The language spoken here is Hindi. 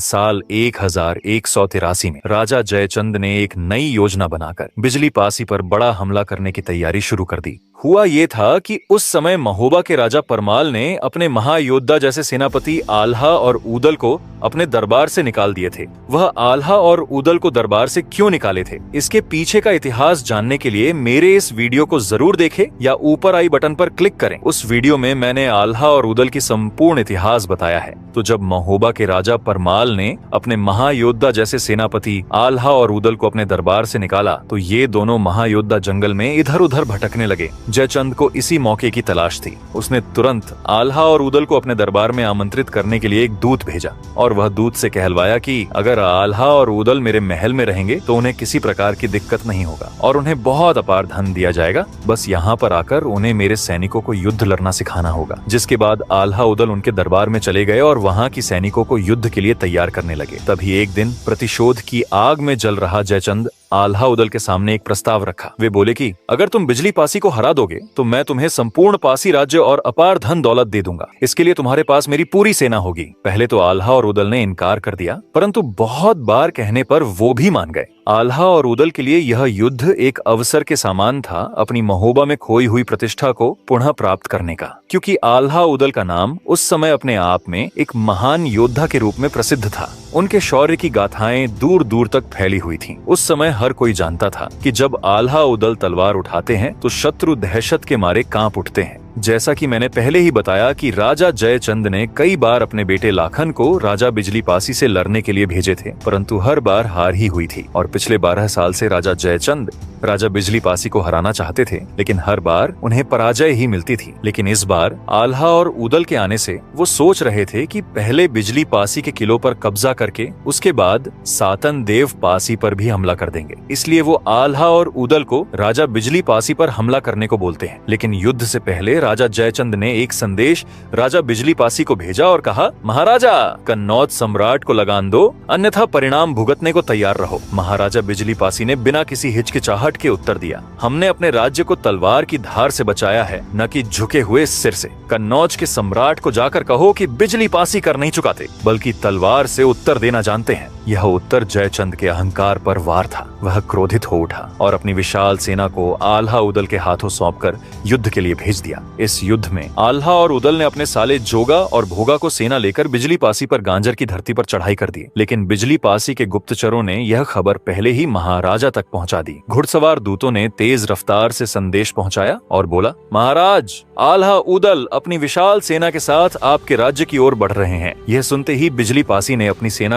साल 1183 में राजा जयचंद ने एक नई योजना बनाकर बिजली पासी पर बड़ा हमला करने की तैयारी शुरू कर दी। हुआ ये था कि उस समय महोबा के राजा परमाल ने अपने महायोद्धा जैसे सेनापति आल्हा और ऊदल को अपने दरबार से निकाल दिए थे। वह आल्हा और ऊदल को दरबार से क्यों निकाले थे, इसके पीछे का इतिहास जानने के लिए मेरे इस वीडियो को जरूर देखें या ऊपर आई बटन पर क्लिक करें। उस वीडियो में मैंने आल्हा और ऊदल की संपूर्ण इतिहास बताया है। तो जब महोबा के राजा परमाल ने अपने महायोद्धा जैसे सेनापति आल्हा और ऊदल को अपने दरबार से निकाला तो ये दोनों महायोद्धा जंगल में इधर उधर भटकने लगे। जयचंद को इसी मौके की तलाश थी। उसने तुरंत आल्हा और ऊदल को अपने दरबार में आमंत्रित करने के लिए एक दूत भेजा और वह दूत से कहलवाया कि अगर आल्हा और ऊदल मेरे महल में रहेंगे तो उन्हें किसी प्रकार की दिक्कत नहीं होगा और उन्हें बहुत अपार धन दिया जाएगा। बस यहाँ पर आकर उन्हें मेरे सैनिकों को युद्ध लड़ना सिखाना होगा। जिसके बाद आल्हा ऊदल उनके दरबार में चले गए और वहाँ की सैनिकों को युद्ध के लिए तैयार करने लगे। तभी एक दिन प्रतिशोध की आग में जल रहा जयचंद आल्हा ऊदल के सामने एक प्रस्ताव रखा। वे बोले कि अगर तुम बिजली पासी को हरा दोगे तो मैं तुम्हें संपूर्ण पासी राज्य और अपार धन दौलत दे दूंगा। इसके लिए तुम्हारे पास मेरी पूरी सेना होगी। पहले तो आल्हा और ऊदल ने इनकार कर दिया, परंतु बहुत बार कहने पर वो भी मान गए। आल्हा और ऊदल के लिए यह युद्ध एक अवसर के समान था अपनी महोबा में खोई हुई प्रतिष्ठा को पुनः प्राप्त करने का, क्योंकि आल्हा ऊदल का नाम उस समय अपने आप में एक महान योद्धा के रूप में प्रसिद्ध था। उनके शौर्य की गाथाएं दूर दूर तक फैली हुई थीं। उस समय हर कोई जानता था कि जब आल्हा ऊदल तलवार उठाते हैं तो शत्रु दहशत के मारे कांप उठते हैं। जैसा कि मैंने पहले ही बताया कि राजा जयचंद ने कई बार अपने बेटे लाखन को राजा बिजली पासी से लड़ने के लिए भेजे थे, परंतु हर बार हार ही हुई थी। और पिछले 12 साल से राजा जयचंद राजा बिजली पासी को हराना चाहते थे, लेकिन हर बार उन्हें पराजय ही मिलती थी। लेकिन इस बार आल्हा और ऊदल के आने से वो सोच रहे थे कि पहले बिजली पासी के किलों पर कब्जा करके उसके बाद सातन देव पासी पर भी हमला कर देंगे। इसलिए वो आल्हा और ऊदल को राजा बिजली पासी पर हमला करने को बोलते हैं। लेकिन युद्ध से पहले राजा जयचंद ने एक संदेश राजा बिजली पासी को भेजा और कहा, महाराजा कन्नौज सम्राट को लगान दो, अन्यथा परिणाम भुगतने को तैयार रहो। महाराजा बिजली पासी ने बिना किसी हिचकिचाहट के उत्तर दिया, हमने अपने राज्य को तलवार की धार से बचाया है, न कि झुके हुए सिर से। कन्नौज के सम्राट को जाकर कहो कि बिजली पासी कर नहीं चुकाते, बल्कि तलवार से उत्तर देना जानते हैं। यह उत्तर जयचंद के अहंकार पर वार था। वह क्रोधित हो उठा और अपनी विशाल सेना को आल्हा ऊदल के हाथों सौंपकर युद्ध के लिए भेज दिया। इस युद्ध में आल्हा और ऊदल ने अपने साले जोगा और भोगा को सेना लेकर बिजली पासी पर गांजर की धरती पर चढ़ाई कर दी। लेकिन बिजली पासी के गुप्तचरों ने यह खबर पहले ही महाराजा तक पहुंचा दी। घुड़सवार दूतों ने तेज रफ्तार से संदेश पहुंचाया और बोला, महाराज आल्हा ऊदल अपनी विशाल सेना के साथ आपके राज्य की ओर बढ़ रहे हैं। यह सुनते ही बिजली पासी ने अपनी सेना